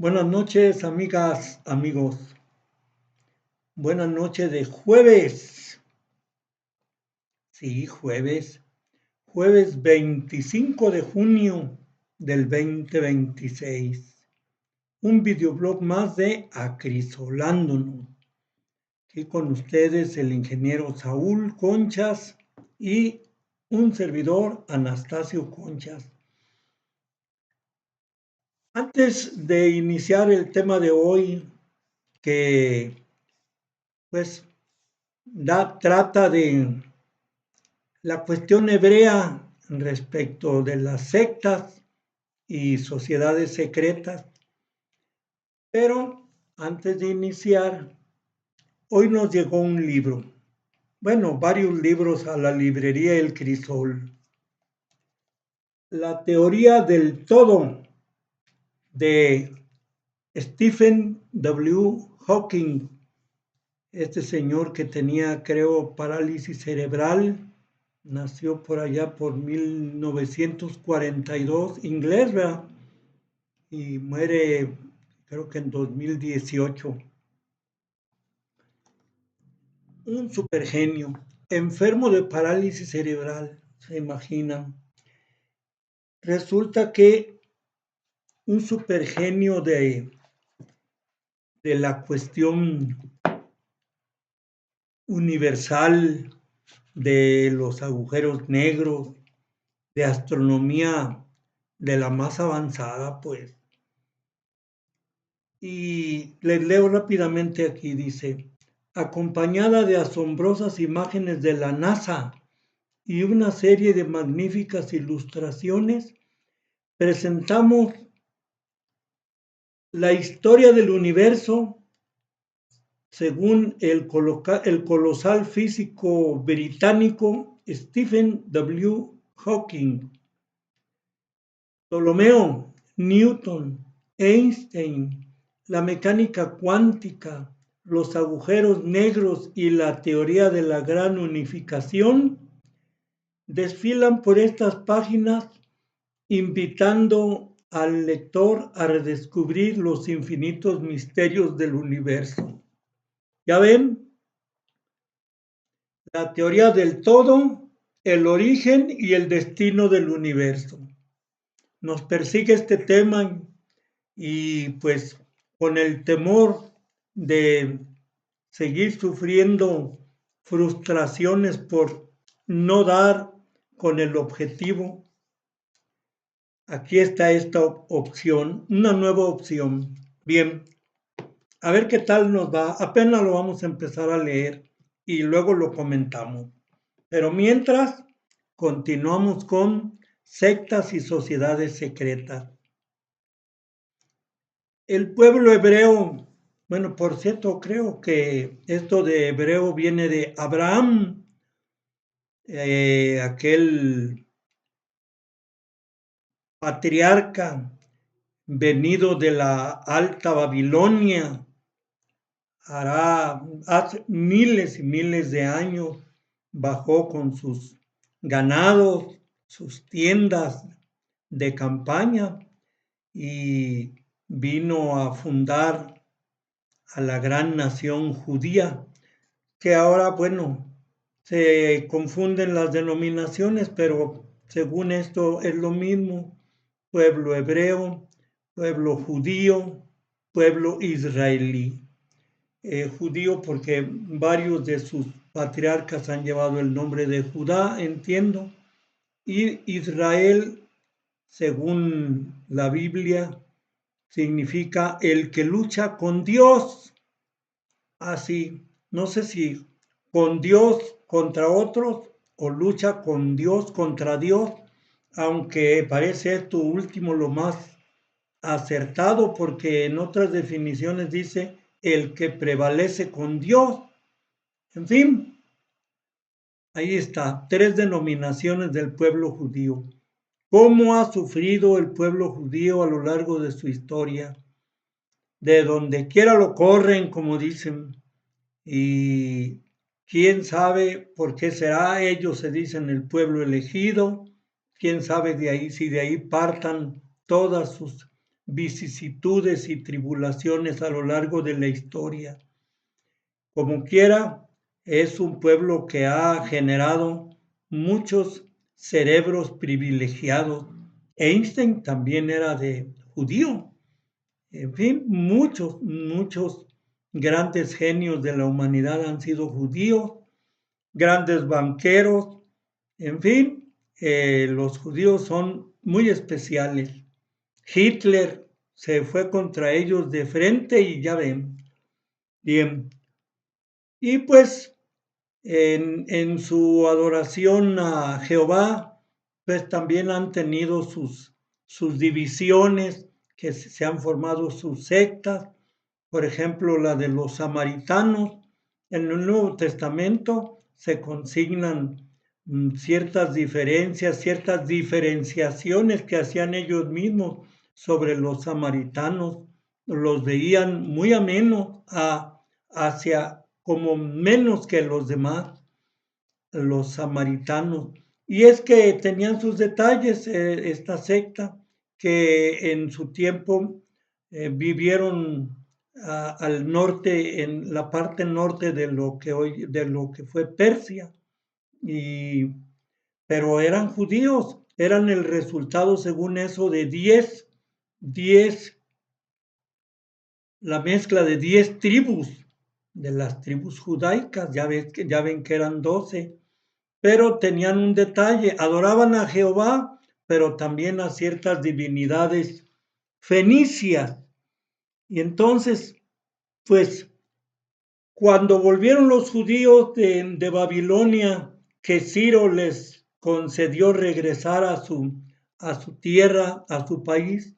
Buenas noches, amigas, amigos. Buenas noches de jueves. Sí, jueves. Jueves 25 de junio del 2026. Un videoblog más de Acrisolándonos. Aquí con ustedes el ingeniero Saúl Conchas y un servidor, Anastasio Conchas. Antes de iniciar el tema de hoy, que pues trata de la cuestión hebrea respecto de las sectas y sociedades secretas. Pero antes de iniciar, hoy nos llegó un libro, varios libros a la librería El Crisol. La teoría del todo de Stephen W. Hawking, este señor que tenía, creo, parálisis cerebral. Nació por allá por 1942, inglés, ¿verdad? Y muere, creo que en 2018. Un supergenio, enfermo de parálisis cerebral, se imaginan. Resulta que un supergenio de la cuestión universal de los agujeros negros, de astronomía de la más avanzada, pues. Y les leo rápidamente aquí, dice, acompañada de asombrosas imágenes de la NASA y una serie de magníficas ilustraciones, presentamos la historia del universo según el colosal físico británico Stephen W. Hawking. Ptolomeo, Newton, Einstein, la mecánica cuántica, los agujeros negros y la teoría de la gran unificación desfilan por estas páginas invitando al lector a redescubrir los infinitos misterios del universo. ¿Ya ven? La teoría del todo, el origen y el destino del universo. Nos persigue este tema y pues con el temor de seguir sufriendo frustraciones por no dar con el objetivo, aquí está esta opción, una nueva opción. Bien, a ver qué tal nos va. Apenas lo vamos a empezar a leer y luego lo comentamos. Pero mientras, continuamos con sectas y sociedades secretas. El pueblo hebreo, por cierto, creo que esto de hebreo viene de Abraham, aquel patriarca venido de la Alta Babilonia, hace miles y miles de años, bajó con sus ganados, sus tiendas de campaña y vino a fundar a la gran nación judía, que ahora, se confunden las denominaciones, pero según esto es lo mismo, pueblo hebreo, pueblo judío, pueblo israelí. Judío porque varios de sus patriarcas han llevado el nombre de Judá, entiendo, y Israel, según la Biblia, significa el que lucha con Dios. Así, no sé si con Dios contra otros o lucha con Dios contra Dios, aunque parece esto último lo más acertado porque en otras definiciones dice el que prevalece con Dios. En fin, ahí está, 3 denominaciones del pueblo judío. ¿Cómo ha sufrido el pueblo judío a lo largo de su historia? De donde quiera lo corren, como dicen, y quién sabe por qué será, ellos se dicen el pueblo elegido, quién sabe de ahí, si de ahí partan todas sus vicisitudes y tribulaciones a lo largo de la historia. Como quiera, es un pueblo que ha generado muchos cerebros privilegiados. Einstein también era de judío. En fin, muchos grandes genios de la humanidad han sido judíos, grandes banqueros. En fin, los judíos son muy especiales. Hitler se fue contra ellos de frente y ya ven. Bien. Y pues en su adoración a Jehová, pues también han tenido sus divisiones, que se han formado sus sectas, por ejemplo, la de los samaritanos. En el Nuevo Testamento se consignan ciertas diferencias, ciertas diferenciaciones que hacían ellos mismos sobre los samaritanos. Los veían muy amenos hacia como menos que los demás, los samaritanos. Y es que tenían sus detalles, esta secta, que en su tiempo vivieron al norte, en la parte norte de lo que fue Persia, pero eran judíos, eran el resultado, según eso, de 10, la mezcla de 10 tribus, de las tribus judaicas. Ya ven que eran 12, pero tenían un detalle: adoraban a Jehová, pero también a ciertas divinidades fenicias. Y entonces, pues, cuando volvieron los judíos de Babilonia, que Ciro les concedió regresar a su tierra, a su país,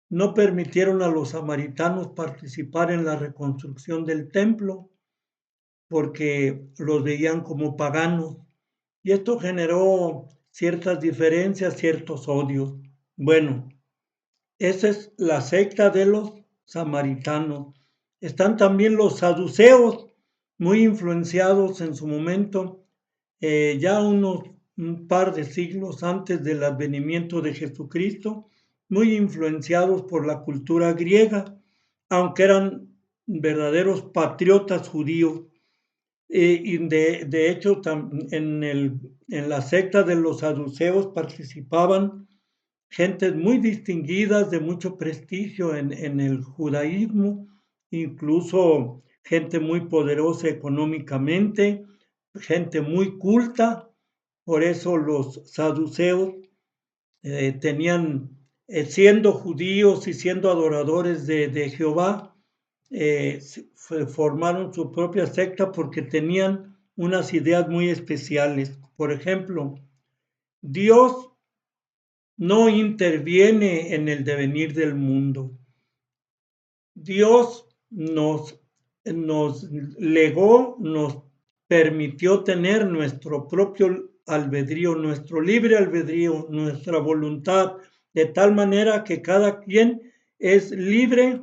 no permitieron a los samaritanos participar en la reconstrucción del templo, porque los veían como paganos. Y esto generó ciertas diferencias, ciertos odios. Bueno, esa es la secta de los samaritanos. Están también los saduceos, muy influenciados en su momento, ya un par de siglos antes del advenimiento de Jesucristo, muy influenciados por la cultura griega, aunque eran verdaderos patriotas judíos. Y de hecho, en la secta de los saduceos participaban gentes muy distinguidas, de mucho prestigio en el judaísmo, incluso gente muy poderosa económicamente, gente muy culta. Por eso los saduceos tenían, siendo judíos y siendo adoradores de Jehová, formaron su propia secta porque tenían unas ideas muy especiales. Por ejemplo, Dios no interviene en el devenir del mundo. Dios nos legó, nos permitió tener nuestro propio albedrío, nuestro libre albedrío, nuestra voluntad, de tal manera que cada quien es libre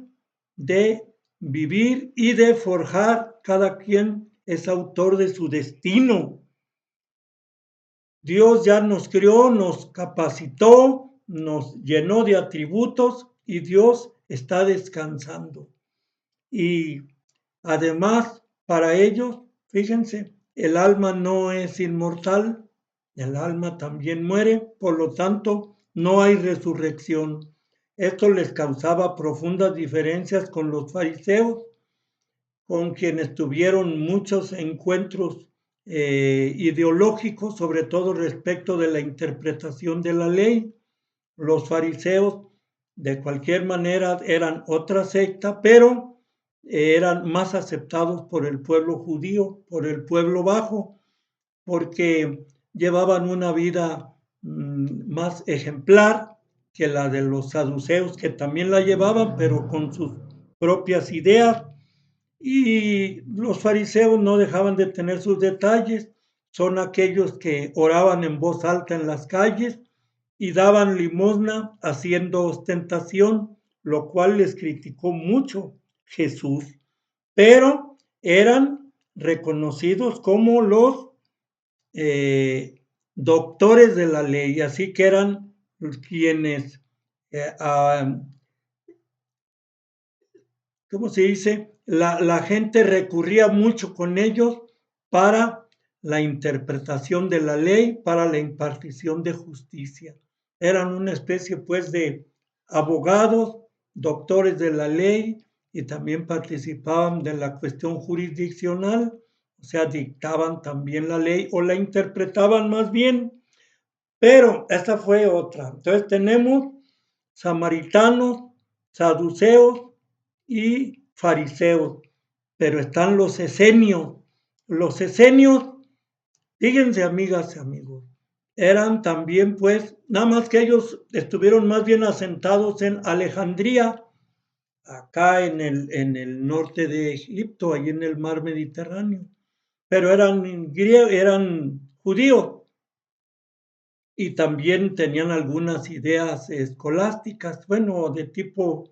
de vivir y de forjar, cada quien es autor de su destino. Dios ya nos crió, nos capacitó, nos llenó de atributos y Dios está descansando. Y además, para ellos, fíjense, el alma no es inmortal, el alma también muere, por lo tanto, no hay resurrección. Esto les causaba profundas diferencias con los fariseos, con quienes tuvieron muchos encuentros ideológicos, sobre todo respecto de la interpretación de la ley. Los fariseos, de cualquier manera, eran otra secta, pero eran más aceptados por el pueblo judío, por el pueblo bajo, porque llevaban una vida más ejemplar que la de los saduceos, que también la llevaban, pero con sus propias ideas. Y los fariseos no dejaban de tener sus detalles. Son aquellos que oraban en voz alta en las calles y daban limosna haciendo ostentación, lo cual les criticó mucho Jesús. Pero eran reconocidos como los doctores de la ley, así que eran quienes ¿cómo se dice? La gente recurría mucho con ellos para la interpretación de la ley, para la impartición de justicia. Eran una especie, pues, de abogados, doctores de la ley, y también participaban de la cuestión jurisdiccional, o sea, dictaban también la ley o la interpretaban más bien. Pero esta fue otra. Entonces tenemos samaritanos, saduceos y fariseos, pero están los esenios. Los esenios, fíjense amigas y amigos, eran también pues, nada más que ellos estuvieron más bien asentados en Alejandría, acá en el norte de Egipto, ahí en el mar Mediterráneo, pero eran judíos y también tenían algunas ideas escolásticas, bueno, de tipo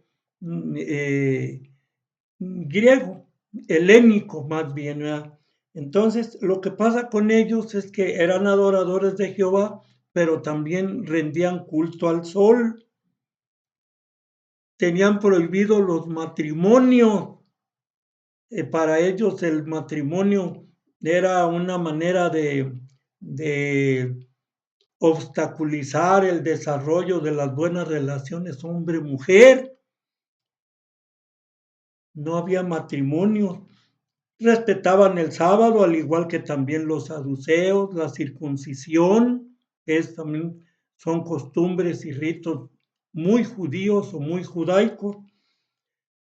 griego, helénico más bien, ¿verdad? Entonces, lo que pasa con ellos es que eran adoradores de Jehová, pero también rendían culto al sol, tenían prohibido los matrimonios. Para ellos el matrimonio era una manera de obstaculizar el desarrollo de las buenas relaciones hombre-mujer. No había matrimonio. Respetaban el sábado, al igual que también los saduceos, la circuncisión, también son costumbres y ritos muy judíos o muy judaicos.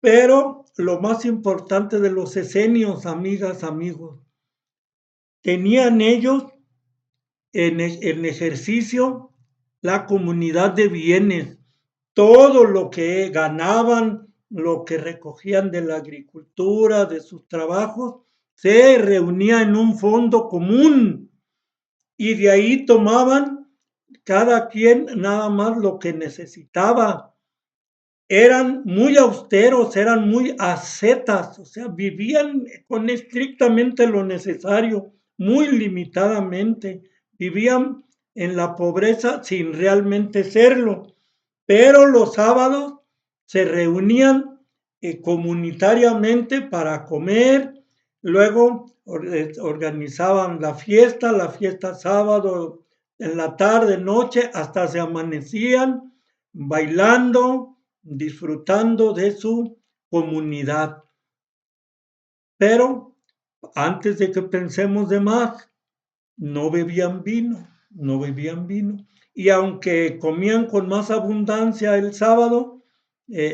Pero lo más importante de los esenios, amigas, amigos, tenían ellos en ejercicio la comunidad de bienes. Todo lo que ganaban, lo que recogían de la agricultura, de sus trabajos, se reunía en un fondo común y de ahí tomaban cada quien nada más lo que necesitaba. Eran muy austeros, eran muy ascetas, o sea, vivían con estrictamente lo necesario, muy limitadamente, vivían en la pobreza sin realmente serlo, pero los sábados se reunían comunitariamente para comer, luego organizaban la fiesta sábado en la tarde, noche, hasta se amanecían bailando, disfrutando de su comunidad. Pero antes de que pensemos de más, no bebían vino, no bebían vino. Y aunque comían con más abundancia el sábado,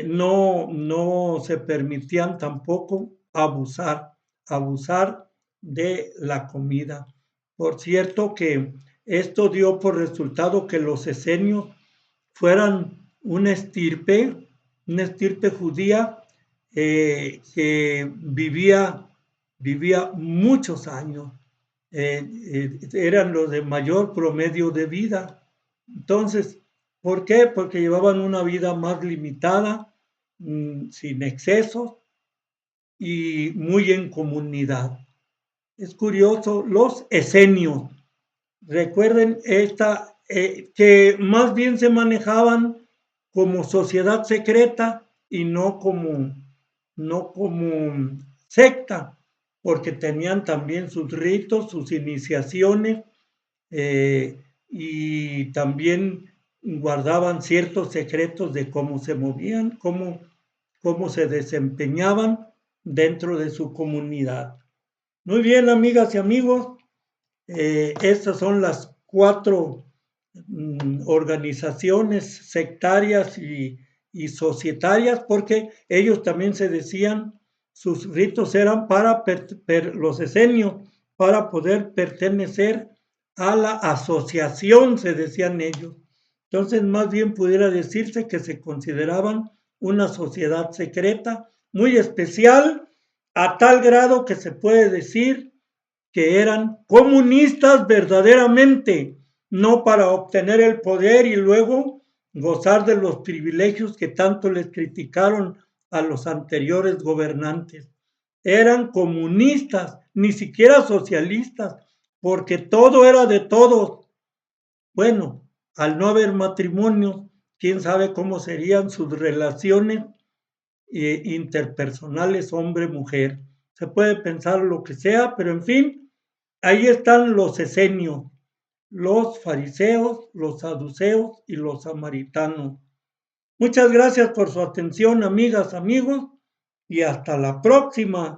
no se permitían tampoco abusar de la comida. Por cierto que esto dio por resultado que los esenios fueran una estirpe judía que vivía muchos años. Eran los de mayor promedio de vida. Entonces, ¿por qué? Porque llevaban una vida más limitada, sin excesos y muy en comunidad. Es curioso, los esenios, recuerden que más bien se manejaban como sociedad secreta y no como secta, porque tenían también sus ritos, sus iniciaciones, y también guardaban ciertos secretos de cómo se movían, cómo se desempeñaban dentro de su comunidad. Muy bien, amigas y amigos, estas son las 4 organizaciones sectarias y societarias, porque ellos también se decían, sus ritos eran para los esenios, para poder pertenecer a la asociación, se decían ellos. Entonces, más bien pudiera decirse que se consideraban una sociedad secreta muy especial, a tal grado que se puede decir que eran comunistas verdaderamente, no para obtener el poder y luego gozar de los privilegios que tanto les criticaron a los anteriores gobernantes. Eran comunistas, ni siquiera socialistas, porque todo era de todos. Bueno, al no haber matrimonio, quién sabe cómo serían sus relaciones interpersonales hombre-mujer. Se puede pensar lo que sea, pero en fin, ahí están los esenios, los fariseos, los saduceos y los samaritanos. Muchas gracias por su atención, amigas, amigos, y hasta la próxima.